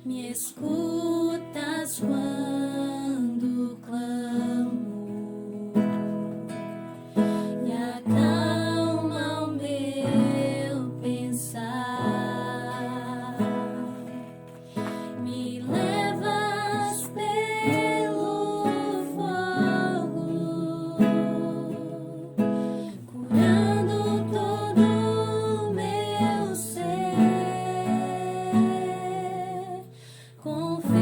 Me escutas quando clamo e acalma o meu pensar. Me levas pelo fogo, curando todo o meu ser. Confio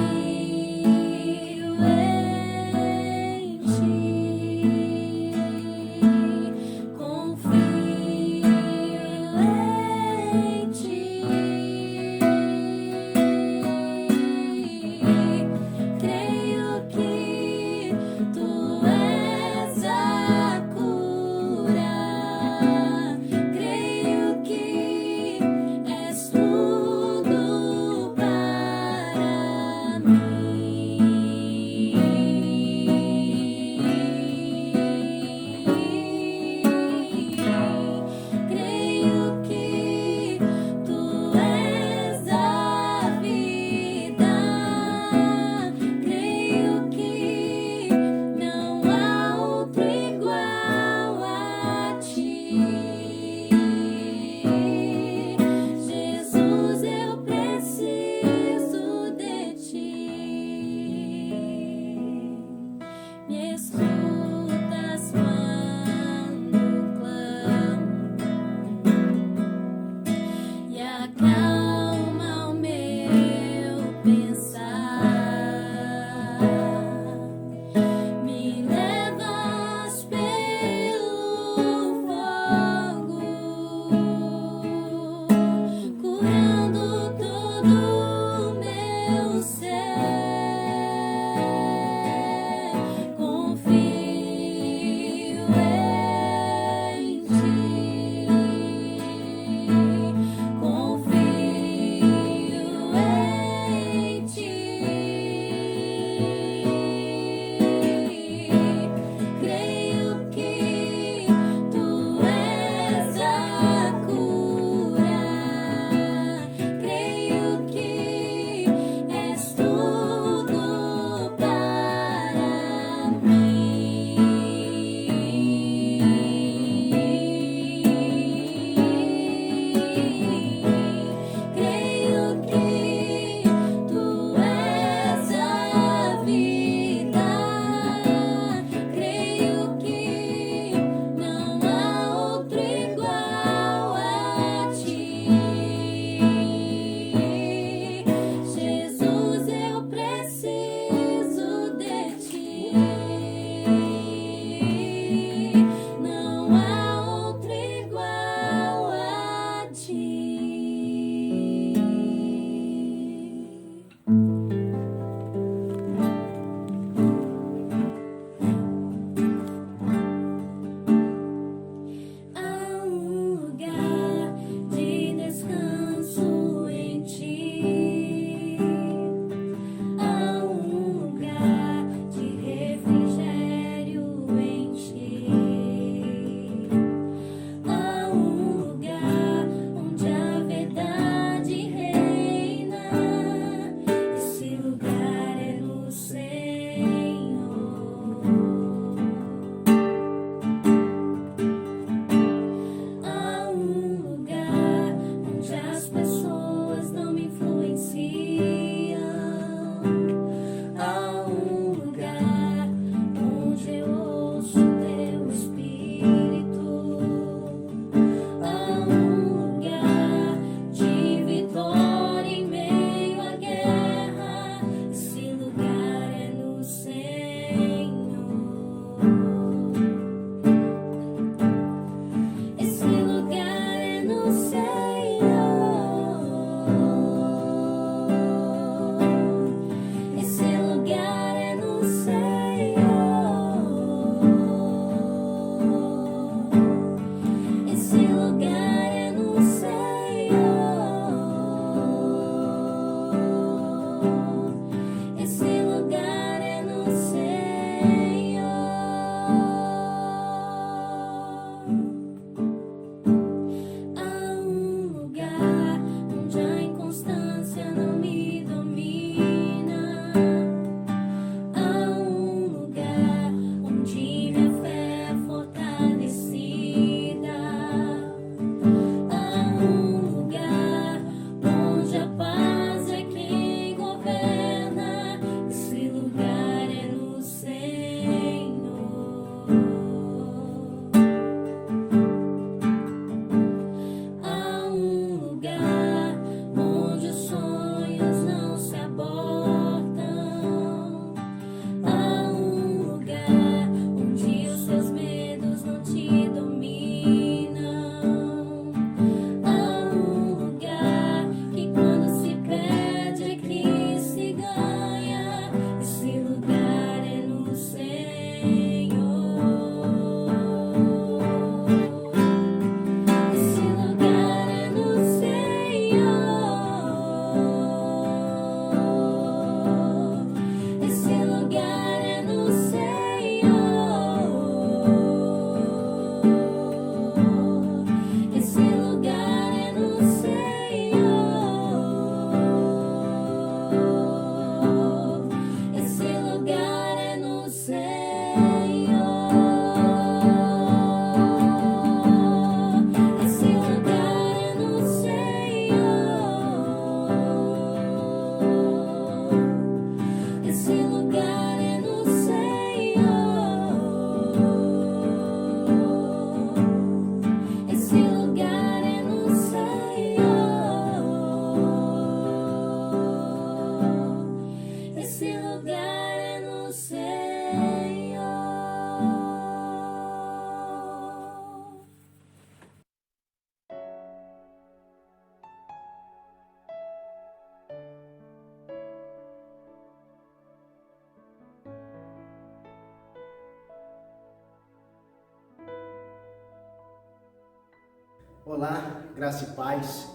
Olá, graça e paz.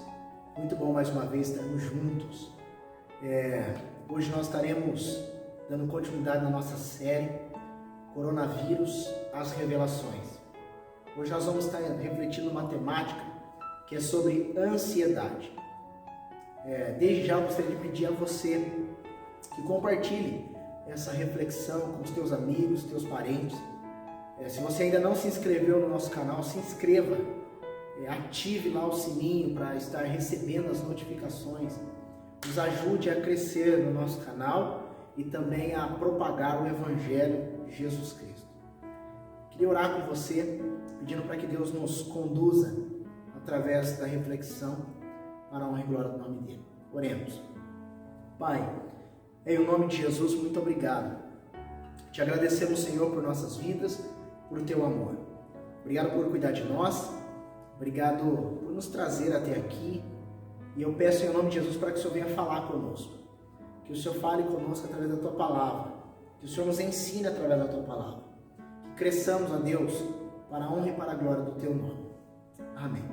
Muito bom mais uma vez estarmos juntos. Hoje nós estaremos dando continuidade na nossa série Coronavírus, as Revelações. Hoje nós vamos estar refletindo uma temática que é sobre ansiedade. Desde já eu gostaria de pedir a você que compartilhe essa reflexão com os teus amigos, teus parentes. Se você ainda não se inscreveu no nosso canal, se inscreva. Ative lá o sininho para estar recebendo as notificações. Nos ajude a crescer no nosso canal e também a propagar o Evangelho de Jesus Cristo. Queria orar com você, pedindo para que Deus nos conduza através da reflexão para a honra e glória do nome dele. Oremos. Pai, em nome de Jesus, muito obrigado. Te agradecemos, Senhor, por nossas vidas, por teu amor. Obrigado por cuidar de nós. Obrigado por nos trazer até aqui. E eu peço em nome de Jesus para que o Senhor venha falar conosco. Que o Senhor fale conosco através da tua palavra. Que o Senhor nos ensine através da tua palavra. Que cresçamos, a Deus, para a honra e para a glória do teu nome. Amém.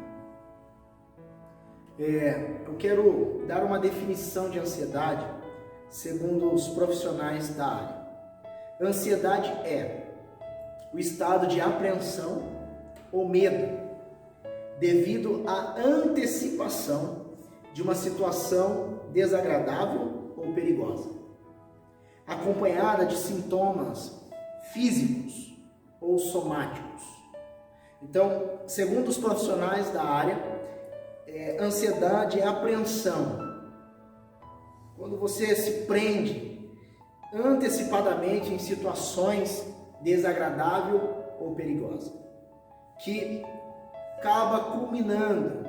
Eu quero dar uma definição de ansiedade segundo os profissionais da área. Ansiedade é o estado de apreensão ou medo devido à antecipação de uma situação desagradável ou perigosa, acompanhada de sintomas físicos ou somáticos. Então, segundo os profissionais da área, ansiedade é apreensão. Quando você se prende antecipadamente em situações desagradável ou perigosa, que acaba culminando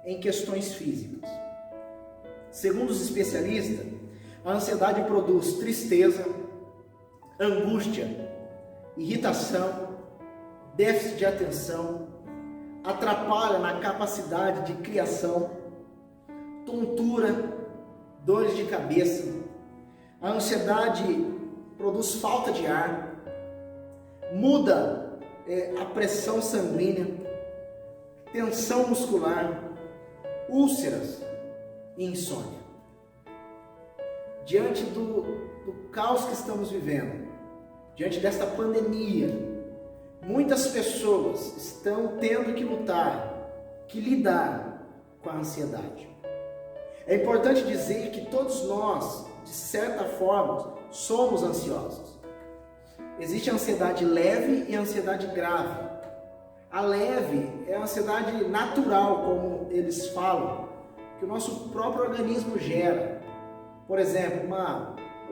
em questões físicas. Segundo os especialistas, a ansiedade produz tristeza, angústia, irritação, déficit de atenção, atrapalha na capacidade de criação, tontura, dores de cabeça. A ansiedade produz falta de ar, muda a pressão sanguínea, tensão muscular, úlceras e insônia. Diante do caos que estamos vivendo, diante desta pandemia, muitas pessoas estão tendo que lidar com a ansiedade. É importante dizer que todos nós, de certa forma, somos ansiosos. Existe a ansiedade leve e a ansiedade grave. A leve é a ansiedade natural, como eles falam, que o nosso próprio organismo gera. Por exemplo,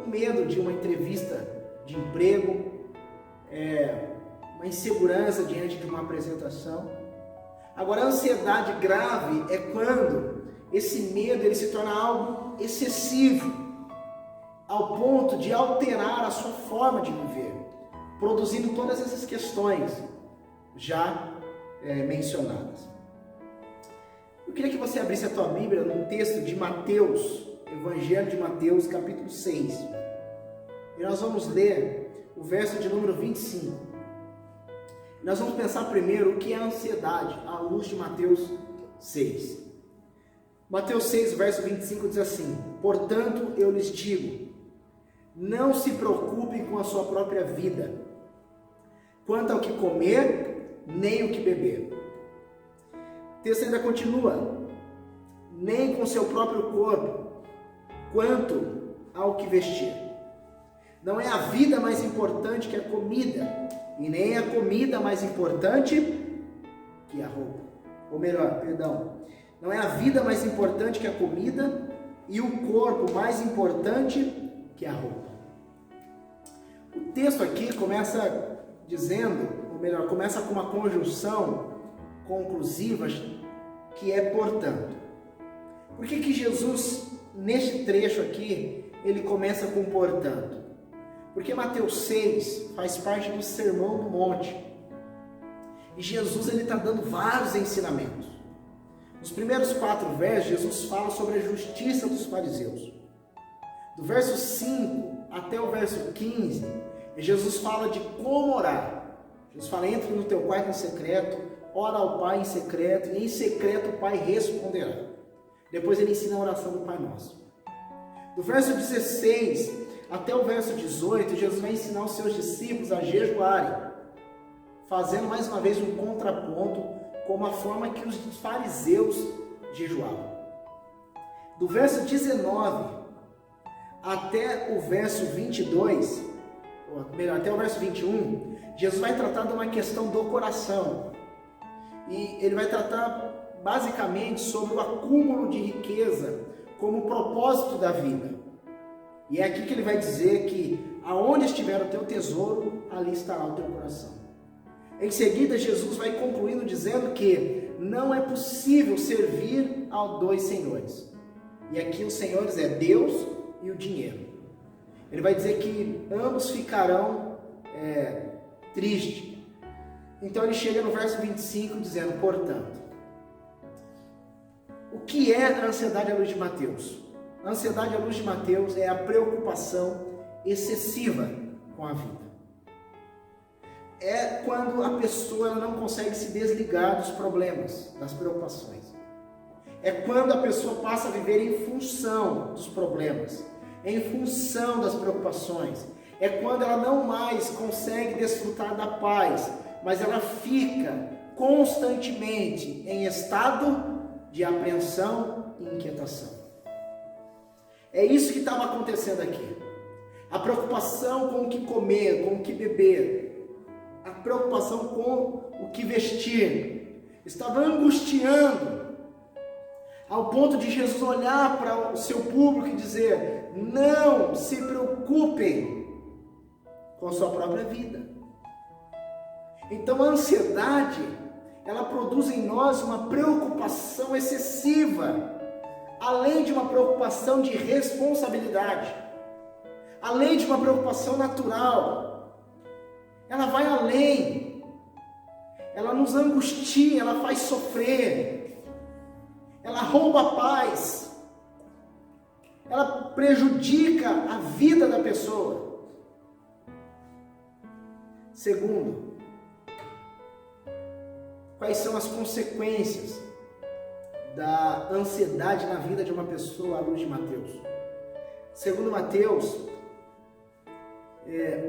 um medo de uma entrevista de emprego, uma insegurança diante de uma apresentação. Agora, a ansiedade grave é quando esse medo ele se torna algo excessivo, ao ponto de alterar a sua forma de viver, produzindo todas essas questões já mencionadas. Eu queria que você abrisse a tua Bíblia num texto de Mateus, Evangelho de Mateus, capítulo 6. E nós vamos ler o verso de número 25. Nós vamos pensar primeiro o que é ansiedade, à luz de Mateus 6. Mateus 6, verso 25 diz assim: portanto, eu lhes digo, não se preocupem com a sua própria vida, quanto ao que comer, nem o que beber. O texto ainda continua: nem com seu próprio corpo, quanto ao que vestir. Não é a vida mais importante que a comida, e nem a comida mais importante que a roupa. Ou melhor, não é a vida mais importante que a comida, e o corpo mais importante que a roupa. O texto aqui começa dizendo, ou melhor, começa com uma conjunção conclusiva que é portanto. Por que Jesus, neste trecho aqui, ele começa com portanto? Porque Mateus 6 faz parte do Sermão do Monte. E Jesus está dando vários ensinamentos. Nos primeiros 4 versos, Jesus fala sobre a justiça dos fariseus. Do verso 5 até o verso 15, Jesus fala de como orar. Jesus fala: entre no teu quarto em secreto, ora ao Pai em secreto, e em secreto o Pai responderá. Depois ele ensina a oração do Pai Nosso. Do verso 16 até o verso 18, Jesus vai ensinar os seus discípulos a jejuarem, fazendo mais uma vez um contraponto com a forma que os fariseus jejuavam. Do verso 19 até o verso 22, ou melhor, até o verso 21, Jesus vai tratar de uma questão do coração. E ele vai tratar basicamente sobre o acúmulo de riqueza como propósito da vida. E é aqui que ele vai dizer que aonde estiver o teu tesouro, ali estará o teu coração. Em seguida, Jesus vai concluindo dizendo que não é possível servir a dois senhores. E aqui os senhores é Deus e o dinheiro. Ele vai dizer que ambos ficarão tristes. Então ele chega no verso 25 dizendo, portanto, o que é a ansiedade à luz de Mateus? A ansiedade à luz de Mateus é a preocupação excessiva com a vida. É quando a pessoa não consegue se desligar dos problemas, das preocupações. É quando a pessoa passa a viver em função dos problemas, em função das preocupações. É quando ela não mais consegue desfrutar da paz, mas ela fica constantemente em estado de apreensão e inquietação. É isso que estava acontecendo aqui. A preocupação com o que comer, com o que beber, a preocupação com o que vestir, estava angustiando, ao ponto de Jesus olhar para o seu público e dizer, não se preocupem com a sua própria vida. Então a ansiedade, ela produz em nós uma preocupação excessiva, além de uma preocupação de responsabilidade, além de uma preocupação natural. Ela vai além, ela nos angustia, ela faz sofrer, ela rouba a paz, ela prejudica a vida da pessoa. Segundo, quais são as consequências da ansiedade na vida de uma pessoa à luz de Mateus? Segundo Mateus,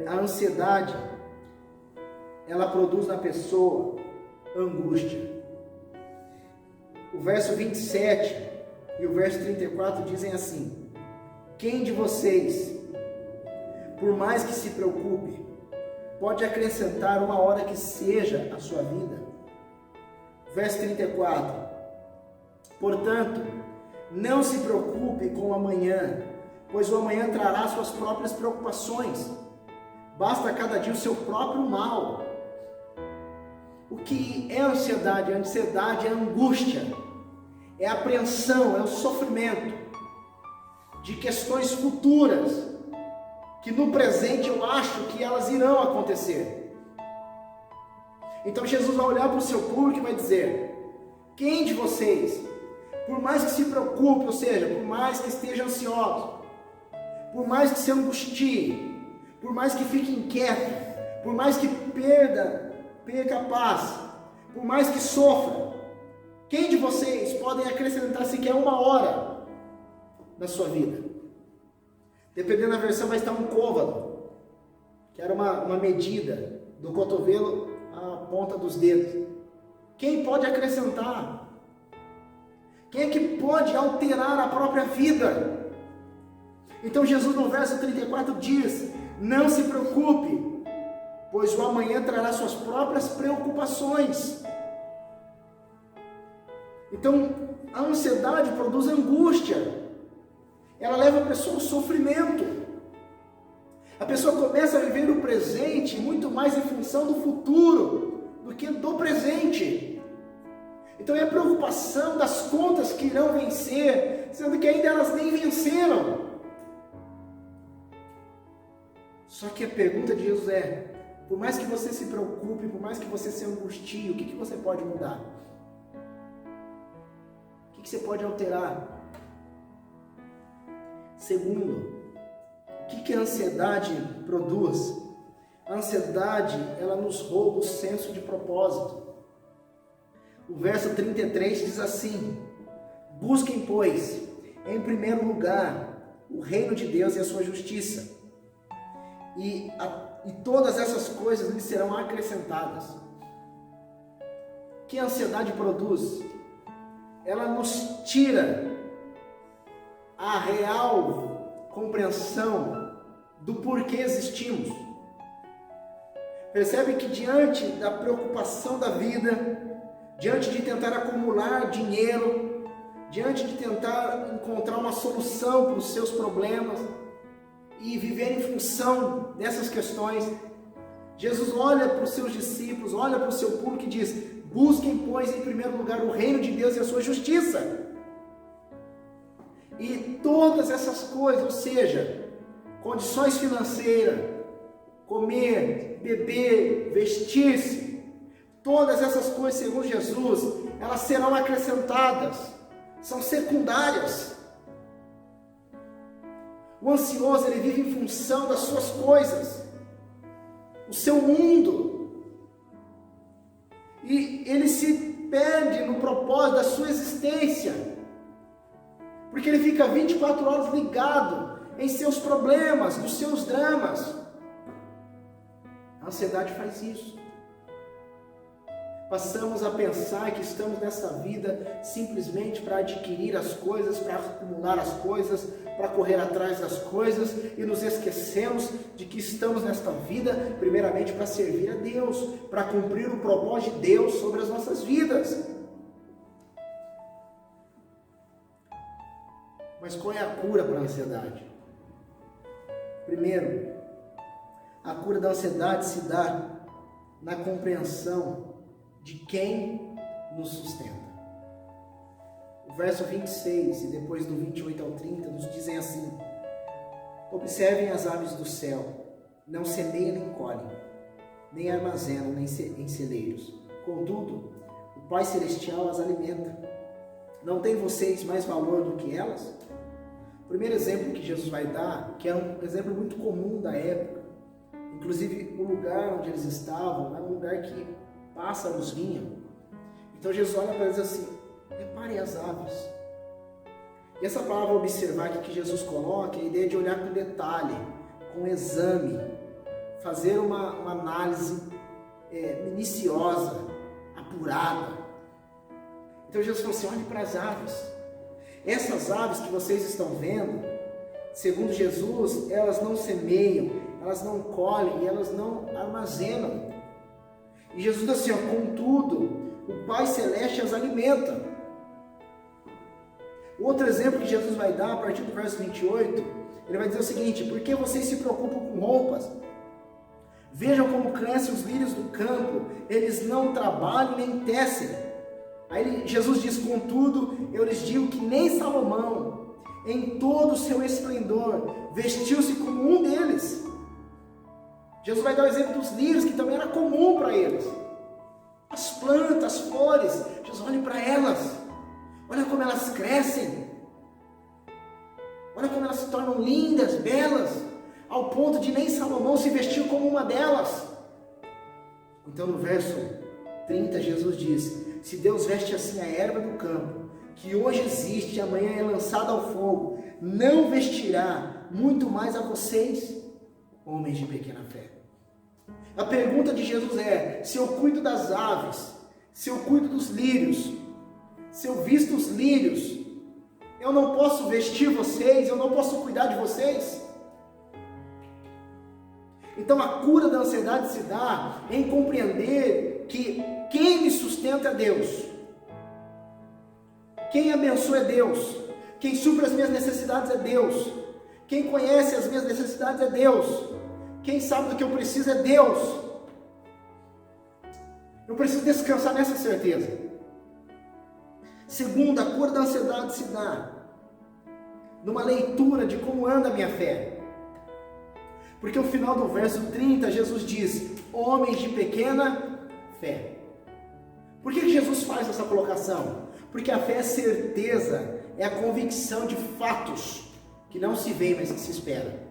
a ansiedade, ela produz na pessoa angústia. O verso 27 e o verso 34 dizem assim, quem de vocês, por mais que se preocupe, pode acrescentar uma hora que seja a sua vida? Verso 34, portanto, não se preocupe com o amanhã, pois o amanhã trará suas próprias preocupações. Basta cada dia o seu próprio mal. O que é ansiedade? A ansiedade é a angústia, é a apreensão, é o sofrimento de questões futuras, que no presente eu acho que elas irão acontecer. Então Jesus vai olhar para o seu público e vai dizer, quem de vocês, por mais que se preocupe, ou seja, por mais que esteja ansioso, por mais que se angustie, por mais que fique inquieto, por mais que perca a paz, por mais que sofra, quem de vocês podem acrescentar sequer uma hora na sua vida? Dependendo da versão vai estar um côvado, que era uma medida do cotovelo à ponta dos dedos. Quem pode acrescentar? Quem é que pode alterar a própria vida? Então Jesus no verso 34 diz, não se preocupe, pois o amanhã trará suas próprias preocupações. Então a ansiedade produz angústia, ela leva a pessoa ao sofrimento. A pessoa começa a viver o presente muito mais em função do futuro do que do presente. Então é a preocupação das contas que irão vencer, sendo que ainda elas nem venceram. Só que a pergunta de Jesus é, por mais que você se preocupe, por mais que você se angustie, o que você pode mudar? O que você pode alterar? Segundo, o que a ansiedade produz? A ansiedade, ela nos rouba o senso de propósito. O verso 33 diz assim: busquem, pois, em primeiro lugar, o reino de Deus e a sua justiça, e todas essas coisas lhes serão acrescentadas. Que a ansiedade produz? Ela nos tira a real compreensão do porquê existimos. Percebe que diante da preocupação da vida, diante de tentar acumular dinheiro, diante de tentar encontrar uma solução para os seus problemas e viver em função dessas questões, Jesus olha para os seus discípulos, olha para o seu público e diz: busquem, pois, em primeiro lugar o reino de Deus e a sua justiça. E todas essas coisas, ou seja, condições financeiras, comer, beber, vestir-se, todas essas coisas, segundo Jesus, elas serão acrescentadas, são secundárias. O ansioso, ele vive em função das suas coisas, o seu mundo, e ele se perde no propósito da sua existência, porque ele fica 24 horas ligado em seus problemas, nos seus dramas. A ansiedade faz isso. Passamos a pensar que estamos nessa vida simplesmente para adquirir as coisas, para acumular as coisas, para correr atrás das coisas, e nos esquecemos de que estamos nesta vida primeiramente para servir a Deus, para cumprir o propósito de Deus sobre as nossas vidas. Mas qual é a cura para a ansiedade? Primeiro, a cura da ansiedade se dá na compreensão de quem nos sustenta. O verso 26 e depois do 28 ao 30 nos dizem assim: observem as aves do céu, não semeiam nem colhem, nem armazenam nem em celeiros. Contudo, o Pai Celestial as alimenta. Não tem vocês mais valor do que elas? O primeiro exemplo que Jesus vai dar, que é um exemplo muito comum da época, inclusive o lugar onde eles estavam era um lugar que pássaros vinham. Então Jesus olha para eles assim: reparem as aves. E essa palavra observar aqui que Jesus coloca é a ideia de olhar com detalhe, com exame, fazer uma análise minuciosa, apurada. Então Jesus falou assim: olhem para as aves. Essas aves que vocês estão vendo, segundo Jesus, elas não semeiam, elas não colhem e elas não armazenam. E Jesus diz assim: contudo, o Pai Celeste as alimenta. O outro exemplo que Jesus vai dar, a partir do verso 28, ele vai dizer o seguinte: por que vocês se preocupam com roupas? Vejam como crescem os lírios do campo, eles não trabalham nem tecem. Aí Jesus diz: contudo, eu lhes digo que nem Salomão, em todo o seu esplendor, vestiu-se como um deles. Jesus vai dar o exemplo dos lírios, que também era comum para eles. As plantas, as flores, Jesus olha para elas, olha como elas crescem, olha como elas se tornam lindas, belas, ao ponto de nem Salomão se vestiu como uma delas. Então no verso 30 Jesus diz: se Deus veste assim a erva do campo, que hoje existe e amanhã é lançada ao fogo, não vestirá muito mais a vocês, homens de pequena fé. A pergunta de Jesus é: se eu cuido das aves, se eu cuido dos lírios, se eu visto os lírios, eu não posso vestir vocês, eu não posso cuidar de vocês? Então a cura da ansiedade se dá em compreender que quem me sustenta é Deus, quem abençoa é Deus, quem supre as minhas necessidades é Deus, quem conhece as minhas necessidades é Deus, quem sabe do que eu preciso é Deus. Eu preciso descansar nessa certeza. Segundo, a cura da ansiedade se dá numa leitura de como anda a minha fé. Porque no final do verso 30, Jesus diz: homens de pequena fé. Por que Jesus faz essa colocação? Porque a fé é certeza, é a convicção de fatos que não se vê, mas que se espera.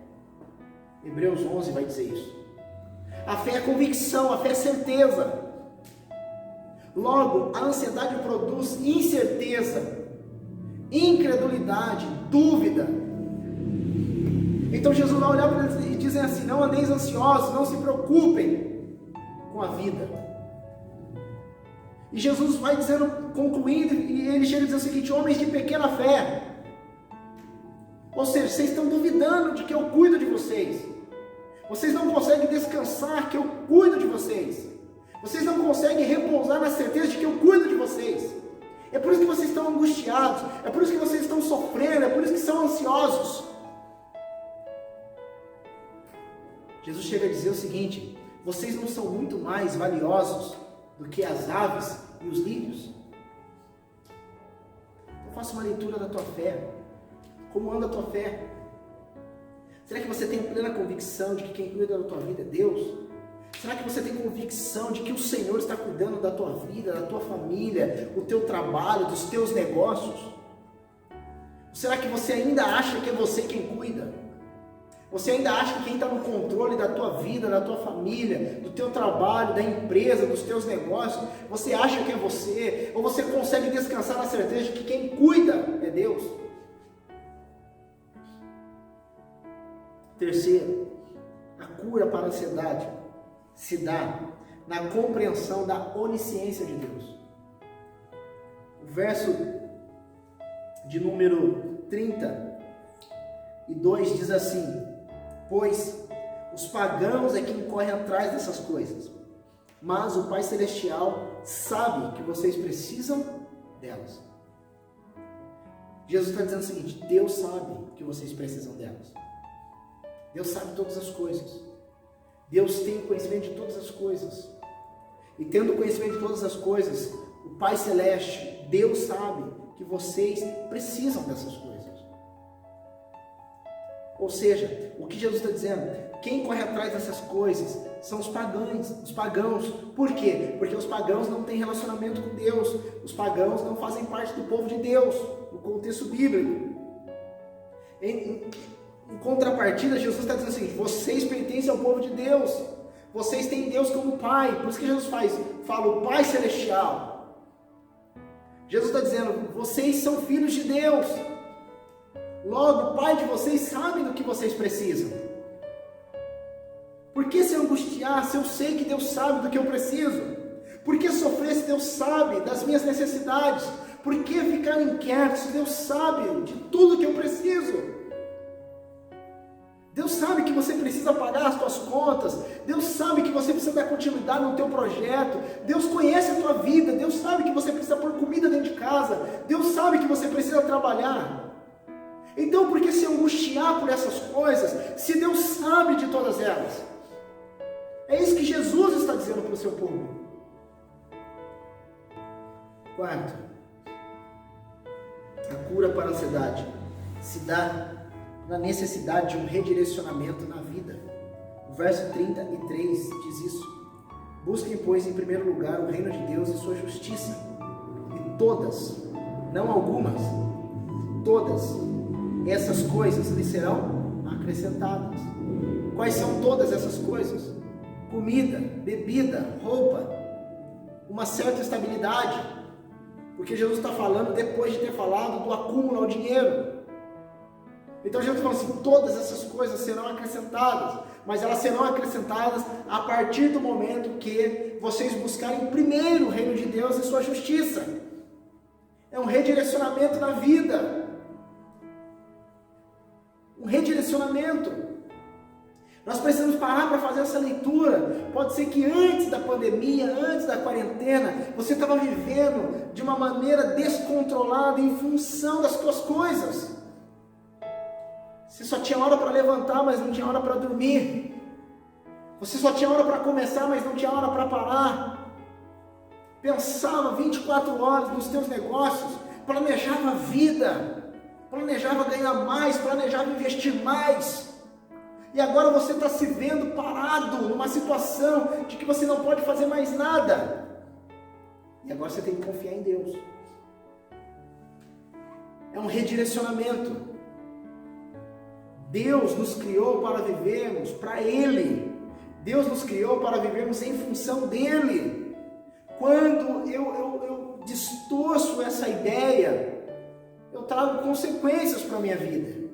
Hebreus 11 vai dizer isso. A fé é convicção, a fé é certeza. Logo, a ansiedade produz incerteza, incredulidade, dúvida. Então Jesus vai olhar para eles e dizer assim: não andeis ansiosos, não se preocupem com a vida. E Jesus vai dizendo, concluindo, e ele chega a dizer o seguinte: homens de pequena fé. Ou seja, vocês estão duvidando de que eu cuido de vocês. Vocês não conseguem descansar que eu cuido de vocês. Vocês não conseguem repousar na certeza de que eu cuido de vocês. É por isso que vocês estão angustiados, é por isso que vocês estão sofrendo, é por isso que são ansiosos. Jesus chega a dizer o seguinte: vocês não são muito mais valiosos do que as aves e os lírios? Então faça uma leitura da tua fé. Como anda a tua fé? Será que você tem plena convicção de que quem cuida da tua vida é Deus? Será que você tem convicção de que o Senhor está cuidando da tua vida, da tua família, do teu trabalho, dos teus negócios? Será que você ainda acha que é você quem cuida? Você ainda acha que quem está no controle da tua vida, da tua família, do teu trabalho, da empresa, dos teus negócios, você acha que é você? Ou você consegue descansar na certeza de que quem cuida é Deus? Terceiro, a cura para a ansiedade se dá na compreensão da onisciência de Deus. O verso de número 32 diz assim: pois os pagãos é quem corre atrás dessas coisas, mas o Pai Celestial sabe que vocês precisam delas. Jesus está dizendo o seguinte: Deus sabe que vocês precisam delas. Deus sabe todas as coisas. Deus tem conhecimento de todas as coisas. E tendo conhecimento de todas as coisas, o Pai Celeste, Deus sabe que vocês precisam dessas coisas. Ou seja, o que Jesus está dizendo? Quem corre atrás dessas coisas são os pagãos. Por quê? Porque os pagãos não têm relacionamento com Deus. Os pagãos não fazem parte do povo de Deus, no contexto bíblico. Em contrapartida, Jesus está dizendo assim: vocês pertencem ao povo de Deus, vocês têm Deus como Pai. Por isso que Jesus fala o Pai Celestial. Jesus está dizendo: vocês são filhos de Deus. Logo, o Pai de vocês sabe do que vocês precisam. Por que se angustiar se eu sei que Deus sabe do que eu preciso? Por que sofrer se Deus sabe das minhas necessidades? Por que ficar inquieto se Deus sabe de tudo que eu preciso? Deus sabe que você precisa pagar as suas contas. Deus sabe que você precisa dar continuidade no teu projeto. Deus conhece a tua vida. Deus sabe que você precisa pôr comida dentro de casa. Deus sabe que você precisa trabalhar. Então, por que se angustiar por essas coisas, se Deus sabe de todas elas? É isso que Jesus está dizendo para o seu povo. Quarto, a cura para a ansiedade se dá na necessidade de um redirecionamento na vida. O verso 33 diz isso: busquem, pois, em primeiro lugar o reino de Deus e sua justiça, e todas, não algumas, todas essas coisas lhe serão acrescentadas. Quais são todas essas coisas? Comida, bebida, roupa, uma certa estabilidade, porque Jesus está falando depois de ter falado do acúmulo ao dinheiro. Então Jesus fala assim: todas essas coisas serão acrescentadas, mas elas serão acrescentadas a partir do momento que vocês buscarem primeiro o reino de Deus e sua justiça. É um redirecionamento na vida. Um redirecionamento. Nós precisamos parar para fazer essa leitura. Pode ser que antes da pandemia, antes da quarentena, você estava vivendo de uma maneira descontrolada em função das suas coisas. Você só tinha hora para levantar, mas não tinha hora para dormir. Você só tinha hora para começar, mas não tinha hora para parar. Pensava 24 horas nos teus negócios, planejava a vida, planejava ganhar mais, planejava investir mais. E agora você está se vendo parado numa situação de que você não pode fazer mais nada. E agora você tem que confiar em Deus. É um redirecionamento. Deus nos criou para vivermos para Ele. Deus nos criou para vivermos em função dEle. quando eu distorço essa ideia, eu trago consequências para a minha vida.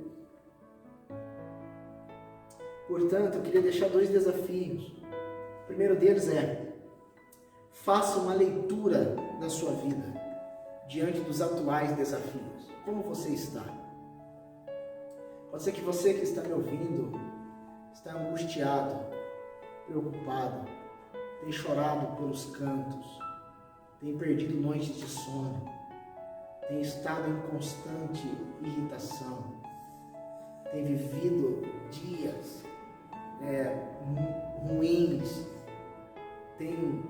Portanto, eu queria deixar 2 desafios. O primeiro deles é: faça uma leitura da sua vida diante dos atuais desafios. Como você está? Pode ser que você que está me ouvindo está angustiado, preocupado, tem chorado pelos cantos, tem perdido noites de sono, tem estado em constante irritação, tem vivido dias ruins, tem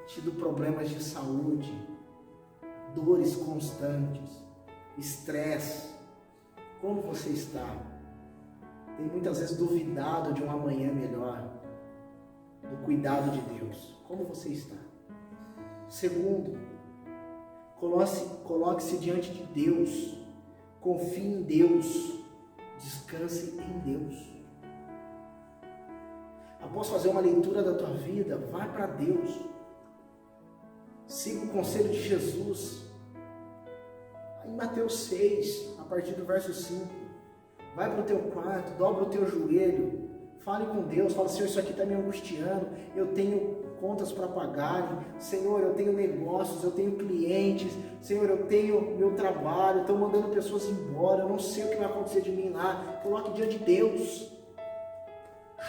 tido problemas de saúde, dores constantes, estresse. Como você está? Tem muitas vezes duvidado de um amanhã melhor, do cuidado de Deus. Como você está? Segundo, coloque-se diante de Deus, confie em Deus, descanse em Deus. Após fazer uma leitura da tua vida, vai para Deus. Siga o conselho de Jesus. Em Mateus 6, a partir do verso 5, vai para o teu quarto, dobra o teu joelho, fale com Deus, fala: Senhor, isso aqui está me angustiando, eu tenho contas para pagar, Senhor, eu tenho negócios, eu tenho clientes, Senhor, eu tenho meu trabalho, estou mandando pessoas embora, eu não sei o que vai acontecer de mim lá. Coloque diante de Deus.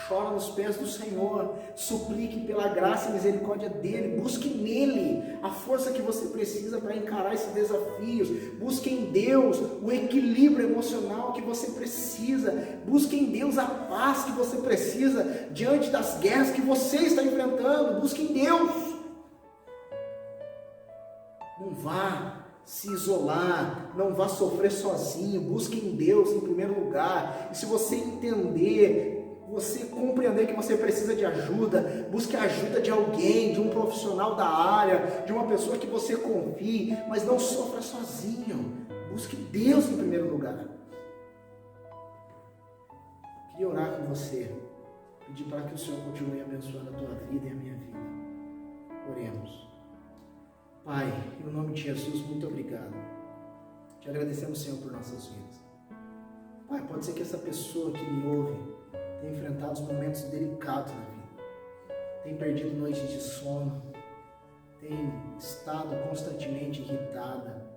Chora nos pés do Senhor, suplique pela graça e misericórdia dEle, busque nele a força que você precisa para encarar esses desafios, busque em Deus o equilíbrio emocional que você precisa, busque em Deus a paz que você precisa diante das guerras que você está enfrentando, busque em Deus. Não vá se isolar, não vá sofrer sozinho, busque em Deus em primeiro lugar. E se você entender, você compreender que você precisa de ajuda, busque a ajuda de alguém, de um profissional da área, de uma pessoa que você confie, mas não sofra sozinho. Busque Deus em primeiro lugar. Queria orar com você, pedir para que o Senhor continue abençoando a tua vida e a minha vida. Oremos. Pai, em nome de Jesus, muito obrigado. Te agradecemos, Senhor, por nossas vidas. Pai, pode ser que essa pessoa que me ouve tem enfrentado os momentos delicados na vida, tem perdido noites de sono, tem estado constantemente irritada,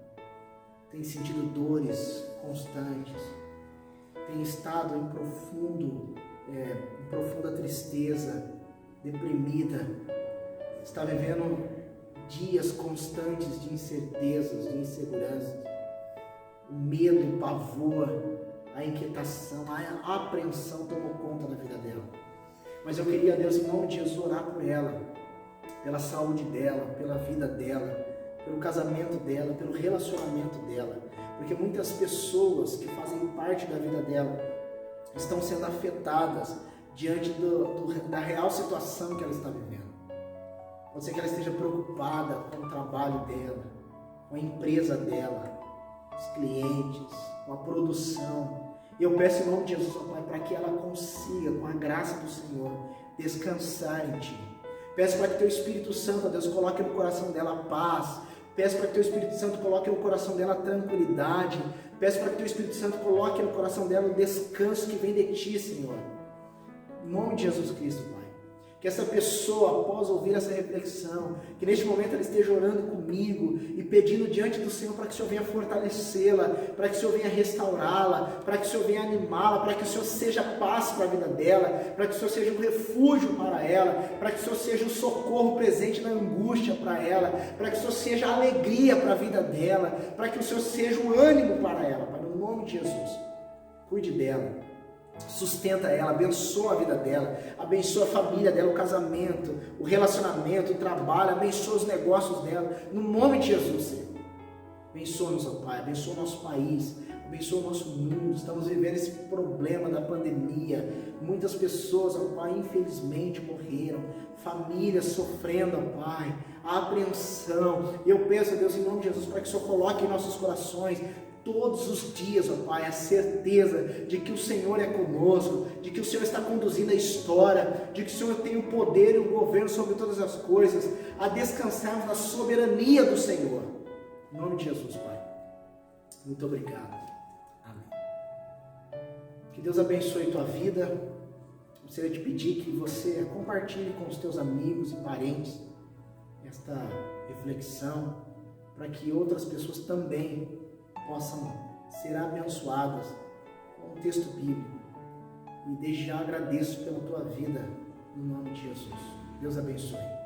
tem sentido dores constantes, tem estado em profunda tristeza, deprimida, está vivendo dias constantes de incertezas, de inseguranças, o medo, o pavor, a inquietação, a apreensão tomou conta da vida dela. Mas eu queria, Deus, em nome de Jesus, orar por ela, pela saúde dela, pela vida dela, pelo casamento dela, pelo relacionamento dela, porque muitas pessoas que fazem parte da vida dela estão sendo afetadas diante da real situação que ela está vivendo. Pode ser que ela esteja preocupada com o trabalho dela, com a empresa dela, os clientes, com a produção. Eu peço em nome de Jesus, ó Pai, para que ela consiga, com a graça do Senhor, descansar em Ti. Peço para que Teu Espírito Santo, ó Deus, coloque no coração dela a paz. Peço para que Teu Espírito Santo coloque no coração dela a tranquilidade. Peço para que Teu Espírito Santo coloque no coração dela o descanso que vem de Ti, Senhor. Em nome de Jesus Cristo, Pai. Que essa pessoa, após ouvir essa reflexão, que neste momento ela esteja orando comigo e pedindo diante do Senhor para que o Senhor venha fortalecê-la, para que o Senhor venha restaurá-la, para que o Senhor venha animá-la, para que o Senhor seja paz para a vida dela, para que o Senhor seja um refúgio para ela, para que o Senhor seja um socorro presente na angústia para ela, para que o Senhor seja alegria para a vida dela, para que o Senhor seja um ânimo para ela, Pai, no nome de Jesus. Cuide dela. Sustenta ela, abençoa a vida dela, abençoa a família dela, o casamento, o relacionamento, o trabalho, abençoa os negócios dela, no nome de Jesus, Senhor. Abençoa-nos, ó Pai, abençoa o nosso país, abençoa o nosso mundo. Estamos vivendo esse problema da pandemia, muitas pessoas, ó Pai, infelizmente morreram, famílias sofrendo, ó Pai, a apreensão. Eu peço, a Deus, em nome de Jesus, para que o Senhor coloque em nossos corações todos os dias, ó Pai, a certeza de que o Senhor é conosco, de que o Senhor está conduzindo a história, de que o Senhor tem o poder e o governo sobre todas as coisas, a descansarmos na soberania do Senhor. Em nome de Jesus, Pai. Muito obrigado. Amém. Que Deus abençoe tua vida. Gostaria de pedir que você compartilhe com os teus amigos e parentes esta reflexão, para que outras pessoas também possam ser abençoadas com o texto bíblico. E desde já agradeço pela tua vida, no nome de Jesus. Deus abençoe.